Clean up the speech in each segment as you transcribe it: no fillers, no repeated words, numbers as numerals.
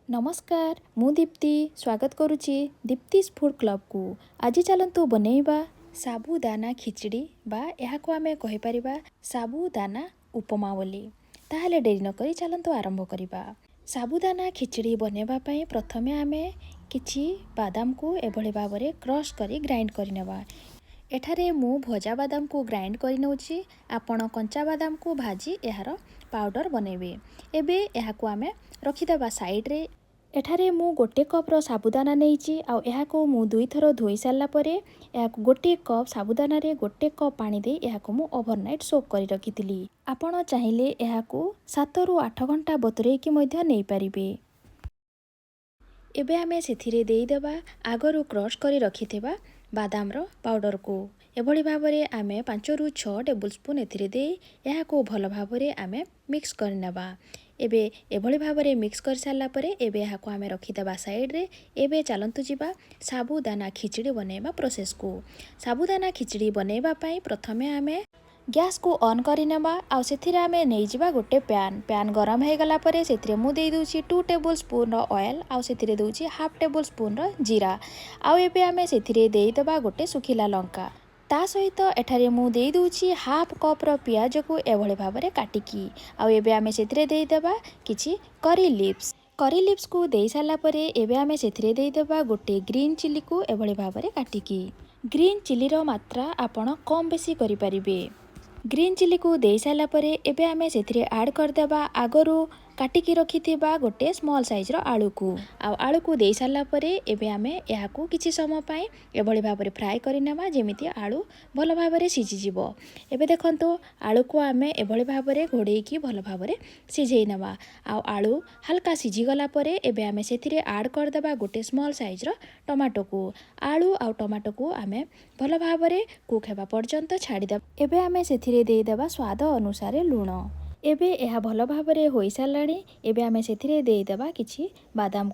नमस्कार मु दीप्ति स्वागत करुच्ची दीप्ति's फूड क्लब को। आज चलतु बनैबा साबुदाना खिचड़ी बा यहाँ को आमे कहि परिबा साबुदाना उपमा बोली। ताहले डेरी न करी चलतु आरंभ करिबा। साबुदाना खिचड़ी बनैबा पई प्रथमे आमे किछि बादाम को एभଳି भाबरे क्रश करी ग्राइंड करिनेबा। एठारे मु भजा बादाम को ग्राइंड करि नउछि, आपण कंचा बादाम को भाजी एहार पाउडर बनैबे। एबे यहाँ को आमे रखिदेबा साइड रे। एठारे मु गोटे कप रो साबुदाना नेइछि आउ यहाँ को मु 2 थरो धोई सारला परे यहाँ को गोटे कप साबुदाना रे गोटे कप पानी दे यहाँ को मु ओवरनाइट सोक करी रखितिली। आपण चाहिले यहाँ को 7 रु 8 घंटा बतुरै कि मध्य नै परिबे। एबे आमे सेथिरे देई देबा आगरु क्रश करी रखिथिबा बादाम रो पाउडर को। एभଳି भाबरे आमे 5 रु 6 टेबल स्पून एथिरे दे यहाँ को भल भाबरे आमे मिक्स करनेबा। एबे एभଳି भाबरे मिक्स कर सारला परे एबे यहाँ को आमे रखिदेबा साइड रे। एबे चलंतु जिबा साबुदाना खिचड़ी बनेबा प्रोसेस को। साबुदाना खिचड़ी बनेबा पई प्रथमे आमे गैस को ऑन करि नेबा आउ सेथिरे आमे नै जिबा गोटे पैन गरम हे गला परे सेथिरे मु देई दूची 2 टेबल स्पून रो ऑयल आउ सेथिरे दूची हाफ टेबल स्पून रो जीरा आउ एबे आमे सेथिरे देई देबा गोटे सुखिला लंका। ता सहित एठारे मु देई दूची हाफ कप रो पियाज को एभଳି भाबरे काटिकी आउ एबे आमे सेथिरे देई देबा किछि करी लिव्स को देई साला परे एबे आमे सेथिरे देई देबा गोटे ग्रीन चिली को एभଳି भाबरे काटिकी। ग्रीन चिली रो मात्रा आपण कम बेसी करि परिबे। ग्रीन चिली को देई साला परे एबे आमे सेथिरे ऐड कर देबा आगरु काटिकी रखिथिबा गोटे स्मॉल साइज रो आलू को देई साला परे एबे आमे यहाँ को किछि समय पाए एभଳି भाबरे फ्राई करि नेबा जेमिति आलू भल भाबरे सिझि जिवो। एबे देखंतो आलू को आमे एभଳି भाबरे घोड़ेई की भल भाबरे सिझेई नेबा आ आलू हल्का सिझि गला परे एबे आमे सेथिरे ऐड कर देबा गोटे स्मॉल साइज रो टमाटो को। आलू आ टमाटो को आमे भल भाबरे कुक हेबा पर्यंत छाड़ी देबा। एबे आमे सेथिरे देई देबा स्वाद अनुसार लूण। एबे यह भल भाबरे होई सारलाणी। एबे आमे सेथिरे देई देबा किछि बादाम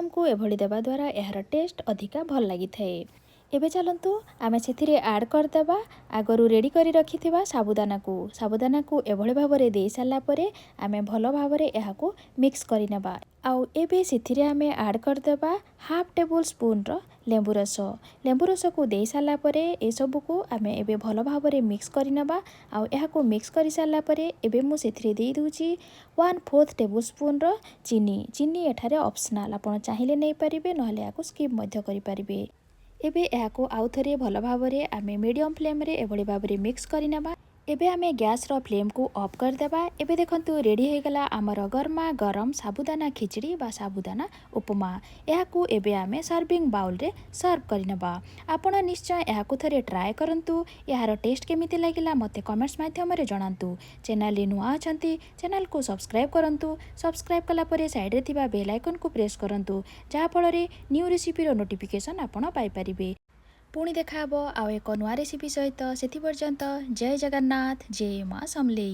को एभଳି देबा द्वारा यार टेस्ट अधिका भल लागि थाए। एबे चलंतु आमे सेथिरे ऐड कर देबा आगरु रेडी करी रखिथिबा साबुदाना को एभଳି भाबरे देई सारला परे आमे भल भाबरे यहाँ को मिक्स करि नेबा। आउ एबे सेथिरे आमे ऐड कर देबा हाफ टेबल स्पून रो लेंबू रस को देई सारला परे ए सब को आमे एबे भल भाबरे मिक्स करि नेबा। आउ यहाँ को मिक्स करि सारला परे एबे मु सेथिरे देई दूची 1/4 टेबल स्पून रो चीनी एठारे ऑप्शनल, आपण चाहिले नै परिबे नहले याको स्किप मध्य करि परिबे। एबे यहाँ को आउ थरे भल भाबरे आमे मीडियम फ्लेम रे एभଳି भाबरे मिक्स करि नेबा। एबे आमे गैस रो फ्लेम को ऑफ कर देबा। एबे देखंतु रेडी हो गला हमर गरमा गरम साबुदाना खिचड़ी बा साबुदाना उपमा। यहाँ को एबे आमे सर्विंग बाउल रे सर्व करि नेबा। आपण निश्चय यहाँ को थरे ट्राई करंतु। यार टेस्ट केमिति लागिला मते कमेंट्स माध्यम रे जणांतु। चैनल रे नुआ अछंती चैनल को सब्सक्राइब करंतु। सब्सक्राइब कला परे साइड रे थिबा बेल आइकन को प्रेस करंतु जहा फल रे न्यू रेसिपी रो नोटिफिकेशन आपण पाई परिबे। पुणी देखा आउ एक नुआ रेसिपी सहित सेति पर्यंत जय जगन्नाथ जय मां समलेई।